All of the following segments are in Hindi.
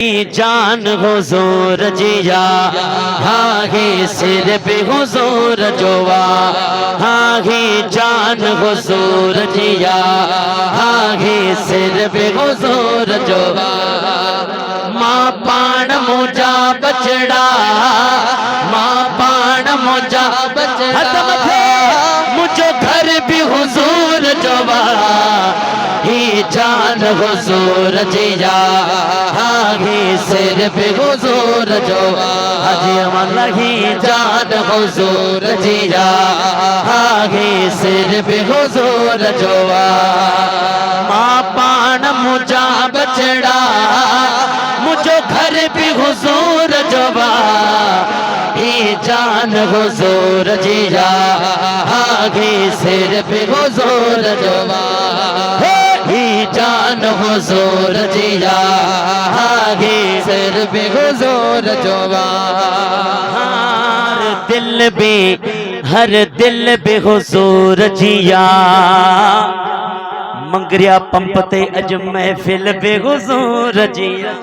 जान हुजूर जिया हाही सिर पे हुजूर जोवा हाही जान हुजूर जिया हाही सिर पे हुजूर जोवा मां पाण मुझा बचड़ा मां पाण मुझा बचड़ा मुझो घर भी हुजूर जोवा ही जान हुजूर जिया हाही सिर पे हुजूर जोवा हाजी अमलही जान हुजूर जिया हाही सिर पे हुजूर जोवा मां पाण मुझा बचड़ा मुझो घर भी हुजूर जोवा ही जान हुजूर जिया हाही सिर पे हुजूर जोवा ही जान हुजूर जिया हाही सिर पे हुजूर जोवा हर दिल बे हुजूर जिया मंगरिया पंप ते अज महफिल बे हुजूर जिया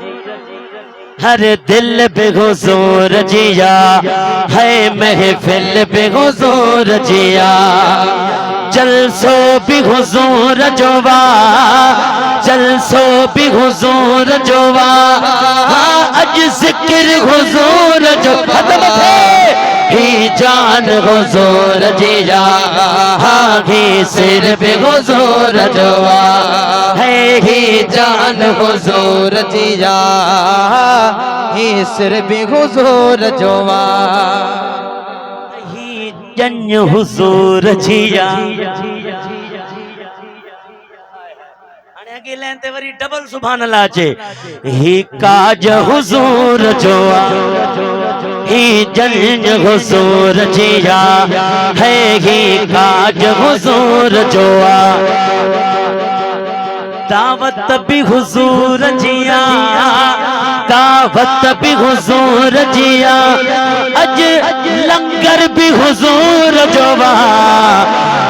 हर दिल बे हुजूर जिया है महफिल बे हुजूर जिया जलसो भी हुजूर जोवा जलसो भी हुजूर जोवा अज जिक्र हुजूर जो ही जान हुजूर जिया हाही सिर पे हुजूर जोवा है ही जान हुजूर जिया ही सिर पे हुजूर जोवा जन हुजूर जिया अगे लें ते वरी डबल सुभान अल्लाह चे ही काज हुजूर जोआ ही जन हुजूर जिया है ही काज हुजूर जोआ दावत भी हुजूर जिया दावत भी हुजूर जिया अज लंगर भी हुजूर जोवा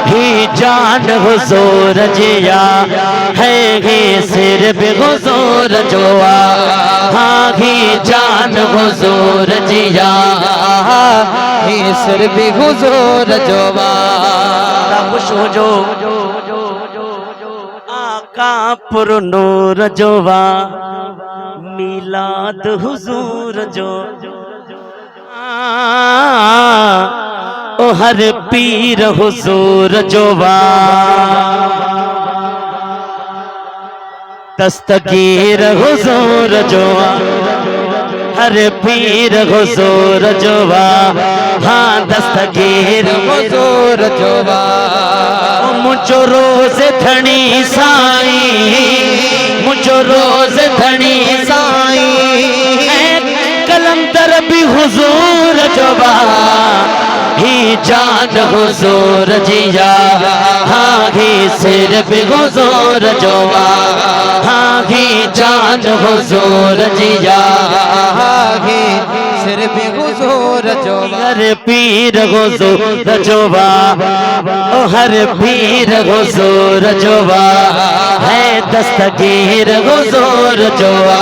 ही जान हुजूर जिया है ही सिर भी हुजूर जोवा हाँ ही जान हुजूर जिया ही सिर भी हुजूर जोवा खुश हो जो आका पुर नूर जोवा मिलाद हुजूर जो ओ हर पीर हुजूर जोवा दस्तगीर हुजूर जोवा हर पीर हुजूर जोवा हाँ दस्तगीर हुजूर जोवा मुझो रोज धनी साईं मुझो रोज धनी साईं कलंदर भी हुजूर जोवा ही जान हुजूर जिया हाँ ही सिर भी हुजूर जोवा हाँ ही जान हुजूर जिया ही सिर भी हुजूर जोवा हर पीर हुजूर जोवा ओ हर पीर हुजूर जोवा है दस्तगीर हुजूर जोवा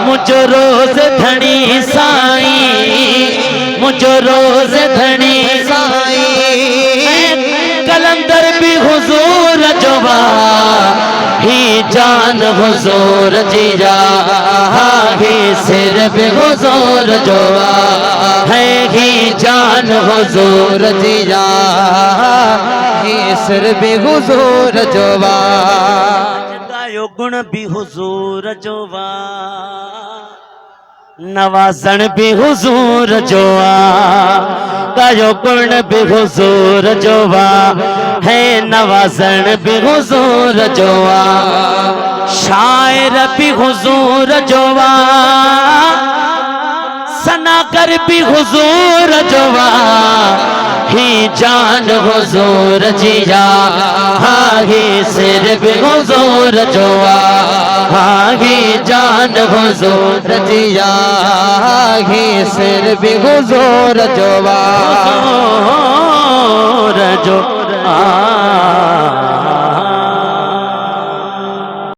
मुझो रोज धनी साईं मुझो रोज धनी साईं कलंदर भी हुजूर जोवा ही जान हुजूर जिया ही सिर भी हुजूर जोवा है ही जान हुजूर जिया ही सिर भी हुजूर जोवा गायो गुण भी हुजूर जोवा नवाजन भी हुजूर जोआ गायो गुण भी हुजूर जोवा है नवाजन भी हुजूर जोवा शायर भी हुजूर जोवा सनाकर भी हुजूर जोवा ही जान हुजूर जिया हाही सिर भी हुजूर जोवा हाही जान हुजूर जिया हाही सिर भी हुजूर जोवा जो